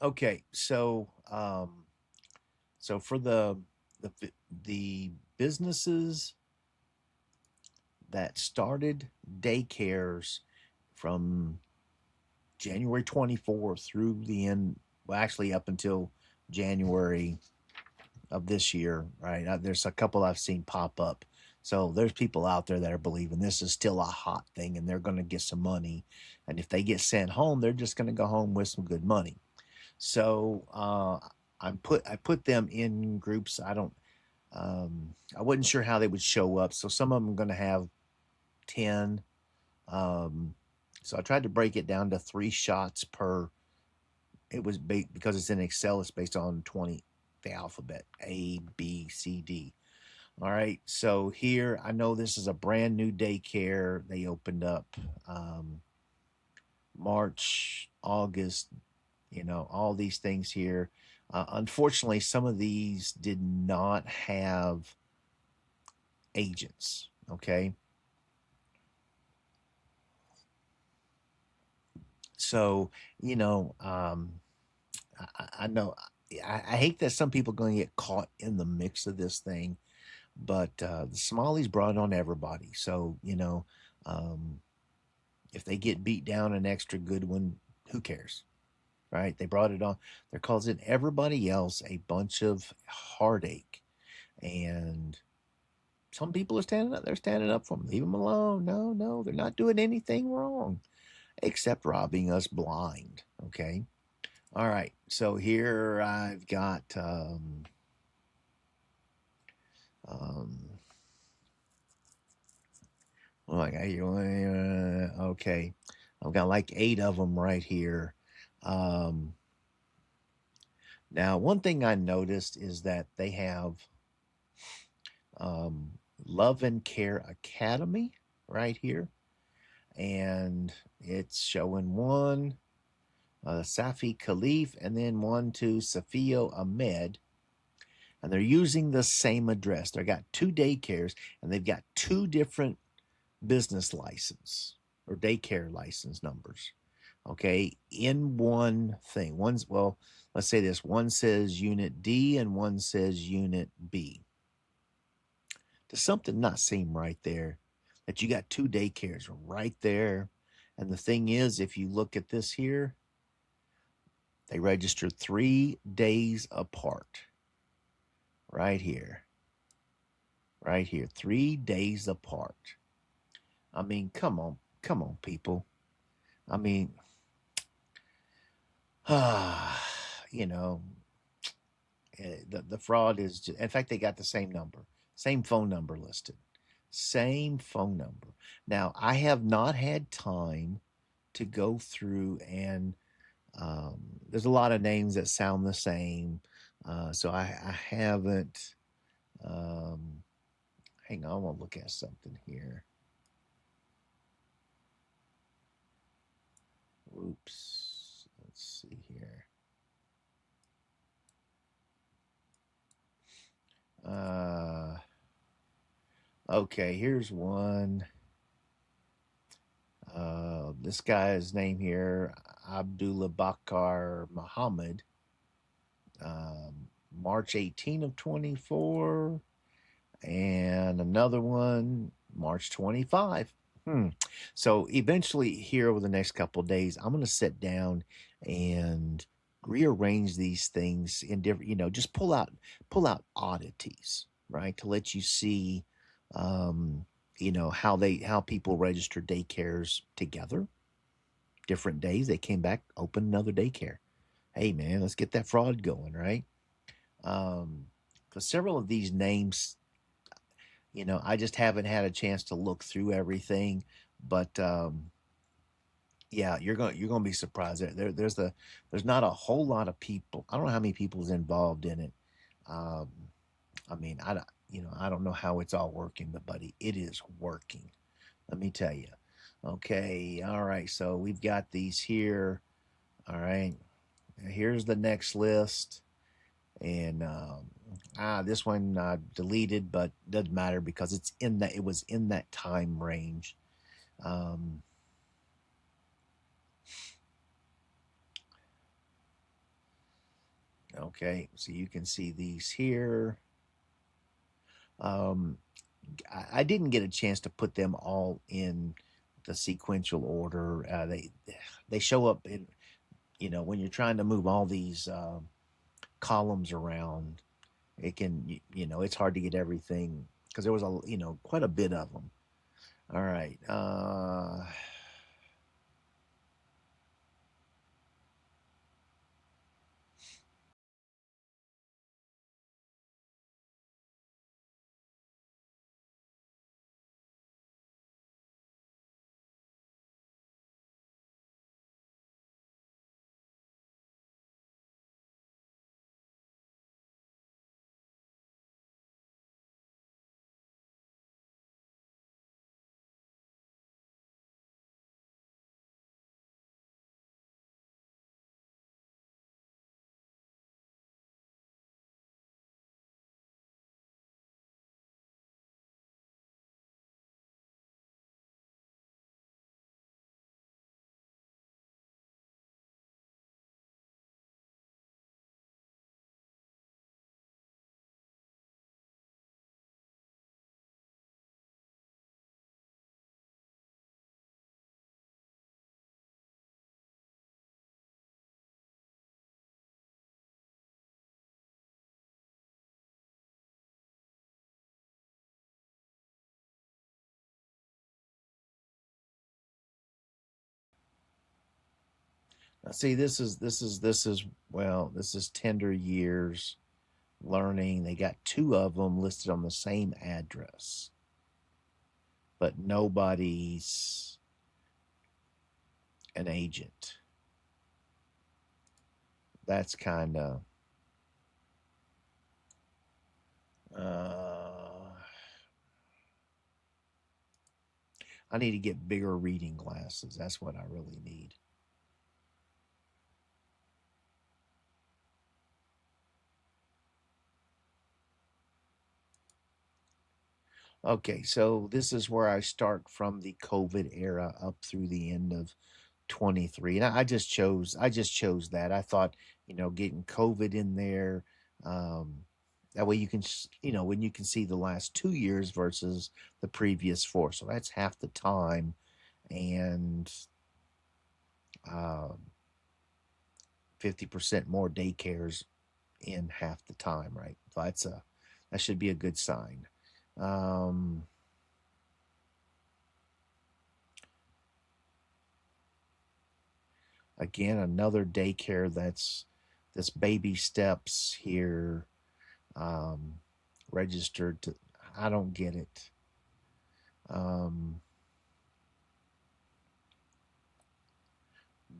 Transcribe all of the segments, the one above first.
Okay, so for the businesses that started daycares from January 24th through the end, well, actually up until January of this year, right? There's a couple I've seen pop up. So there's people out there that are believing this is still a hot thing and they're going to get some money. And if they get sent home, they're just going to go home with some good money. So I put them in groups. I wasn't sure how they would show up. So some of them are going to have 10. Um, so I tried to break it down to 3 shots per. Because it's in Excel. It's based on 20, the alphabet A, B, C, D. All right. So here, I know this is a brand new daycare. They opened up um, March, August. All these things here. Unfortunately, some of these did not have agents. Okay. So, you know, I know I hate that some people are going to get caught in the mix of this thing, but the Somalis brought on everybody. So, um, if they get beat down an extra good one, who cares? Right? They brought it on. They're causing everybody else a bunch of heartache. And some people are standing up. They're standing up for them. Leave them alone. No, no, they're not doing anything wrong except robbing us blind. Okay. All right. So here I've got um oh my god, okay. I've got like 8 of them right here. Um Now one thing I noticed is that they have um Love and Care Academy right here, and it's showing one Safi Khalif and then one to Safio Ahmed, and they're using the same address. They've got 2 daycares and they've got 2 different business license or daycare license numbers. Okay, in one thing. Well, let's say this one says Unit D and one says Unit B. Does something not seem right there? That you got 2 daycares right there. And the thing is, if you look at this here, they registered 3 days apart. Right here. Right here. 3 days apart. I mean, come on, people. I mean, you know, the fraud is just, in fact, they got the same number, same phone number listed, same phone number. Now, I have not had time to go through and um, there's a lot of names that sound the same. So I haven't. Um, Hang on, I want to look at something here. Oops. Let's see here. Uh, okay, here's one. This guy's name here, Abdullah Bakar Muhammad, March 18 of 24, and another one, March 25. So eventually, here over the next couple of days, I'm going to sit down and rearrange these things in different, just pull out oddities, right, to let you see, um, how people register daycares together. Different days they came back, opened another daycare. Hey man, let's get that fraud going, right? Because several of these names, I just haven't had a chance to look through everything, but yeah, you're gonna be surprised. There's not a whole lot of people. I don't know how many people is involved in it. Um, I mean, I don't know how it's all working, but buddy, it is working. Let me tell you. Okay, all right. So we've got these here. All right, here's the next list, and this one deleted, but doesn't matter because it was in that time range. Um, Okay, so you can see these here. Um, I didn't get a chance to put them all in the sequential order. They show up in, when you're trying to move all these columns around. It can, it's hard to get everything because there was quite a bit of them. All right. See, this is tender years learning. They got two of them listed on the same address, but nobody's an agent. That's kind of uh, I need to get bigger reading glasses. That's what I really need. Okay, so this is where I start from the COVID era up through the end of 23. And I just chose that. I thought, getting COVID in there, um, that way you can, when you can see the last 2 years versus the previous four. So that's half the time. And um, 50% more daycares in half the time, right? So that should be a good sign. Um, Again, another daycare that's this baby steps here, um, registered to. I don't get it. Um,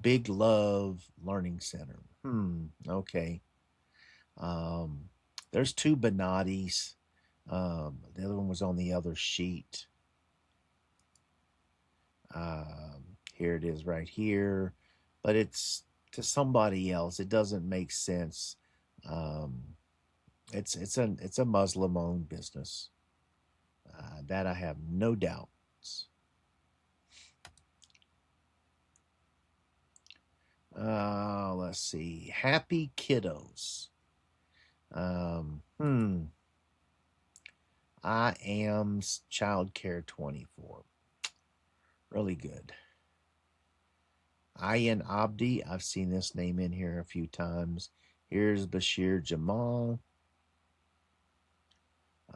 Big Love Learning Center. Okay. Um, there's two Benattis. The other one was on the other sheet. Here it is right here, but it's to somebody else. It doesn't make sense. Um, it's a Muslim owned business. That I have no doubts. Let's see. Happy Kiddos. Hmm. I am Childcare 24. Really good. Ayan Abdi. I've seen this name in here a few times. Here's Bashir Jamal.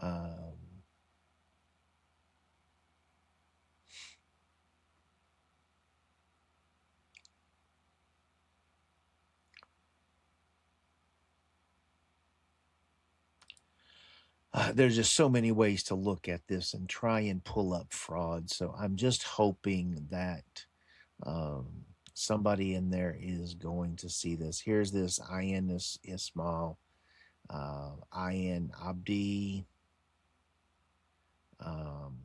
Um, there's just so many ways to look at this and try and pull up fraud. So I'm just hoping that um, somebody in there is going to see this. Here's this Ayan Ismail, Ayan Abdi. Um,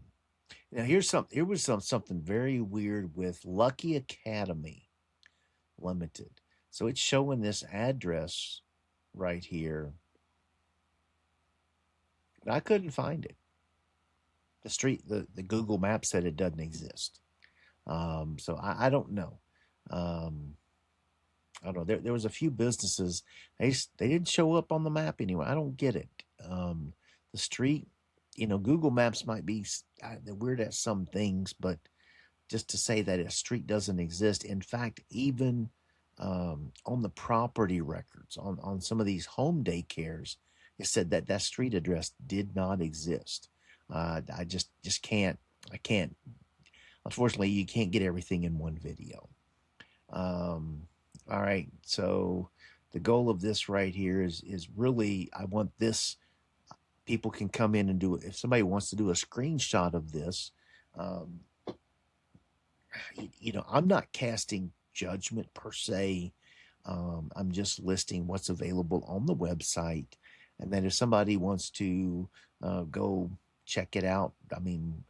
Now here was something very weird with Lucky Academy Limited. So it's showing this address right here. I couldn't find it. The Google map said it doesn't exist. So I don't know. Um, I don't know. There was a few businesses they didn't show up on the map anyway. I don't get it. The street, Google Maps might be they're weird at some things, but just to say that a street doesn't exist. In fact, even on the property records on some of these home daycares, it said that that street address did not exist. I just can't. I can't. Unfortunately, you can't get everything in one video. All right, so the goal of this right here is really I want this. People can come in and do it. If somebody wants to do a screenshot of this, um, I'm not casting judgment per se. I'm just listing what's available on the website. And then if somebody wants to go check it out, I mean,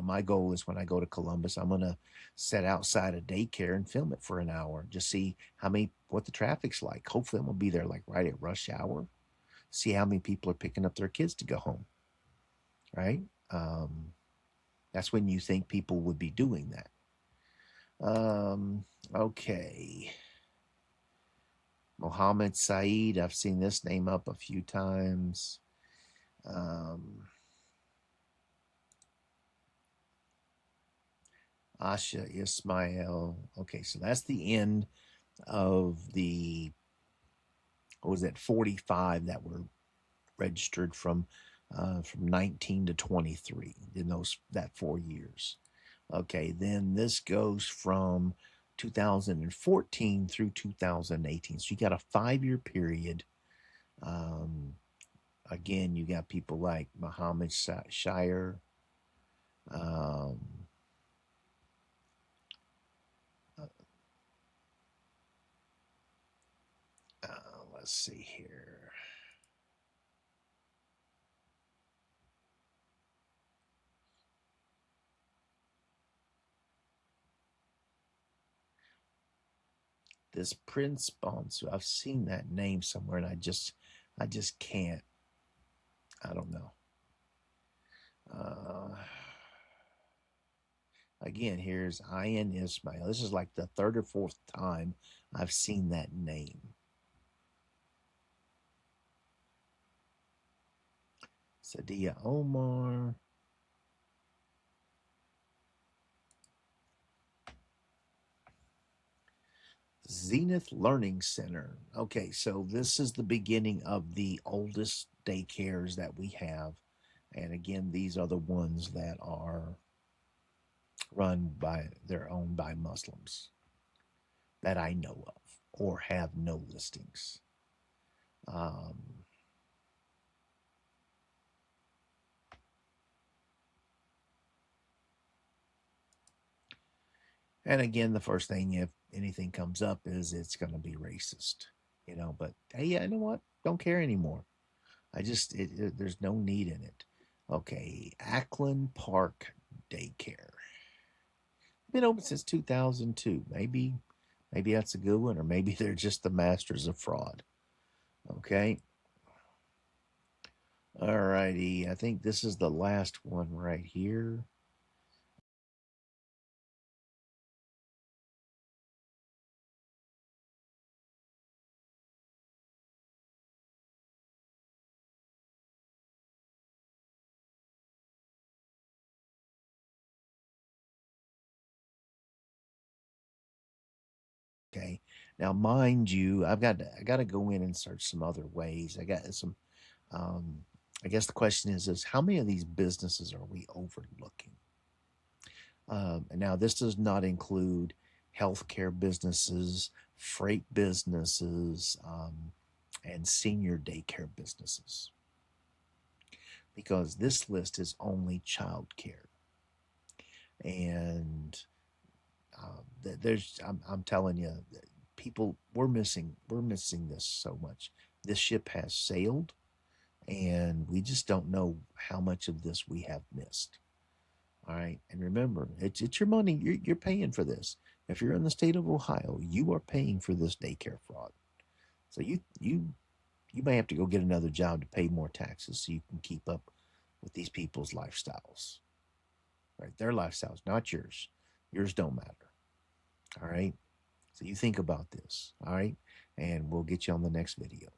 my goal is when I go to Columbus, I'm going to set outside a daycare and film it for an hour, just see what the traffic's like. Hopefully, I'm going to be there like right at rush hour, see how many people are picking up their kids to go home, right? Um, that's when you think people would be doing that. Okay. Mohammed Saeed. I've seen this name up a few times. Um, Asha Ismail. Okay, so that's the end of the, what was it, 45 that were registered from 19 to 23 in that 4 years. Okay, then this goes from 2014 through 2018. So you got a 5 year period. Um, Again, you got people like Muhammad Shire. Um, uh, let's see here. This Prince Bonsu, I've seen that name somewhere, and I just can't. I don't know. Uh, Again, here's Ian Ismail. This is like the third or fourth time I've seen that name. Sadia Omar. Zenith Learning Center. Okay, so this is the beginning of the oldest daycares that we have. And again, these are the ones that are they're owned by Muslims that I know of or have no listings. Um, and again, the first thing, if anything comes up, is it's going to be racist, but hey, yeah, you know what? Don't care anymore. There's no need in it. Okay, Ackland Park Daycare. Been open since 2002. Maybe that's a good one, or maybe they're just the masters of fraud. Okay. All righty. I think this is the last one right here. Okay. Now, mind you, I got to go in and search some other ways. I got some. Um, I guess the question is how many of these businesses are we overlooking? And now this does not include healthcare businesses, freight businesses, and senior daycare businesses, because this list is only childcare. And I'm telling you, people, we're missing this so much. This ship has sailed, and we just don't know how much of this we have missed. All right, and remember, it's your money. You're paying for this. If you're in the state of Ohio, you are paying for this daycare fraud. So you may have to go get another job to pay more taxes so you can keep up with these people's lifestyles. Right, their lifestyles, not yours. Yours don't matter. All right. So you think about this, all right? And we'll get you on the next video.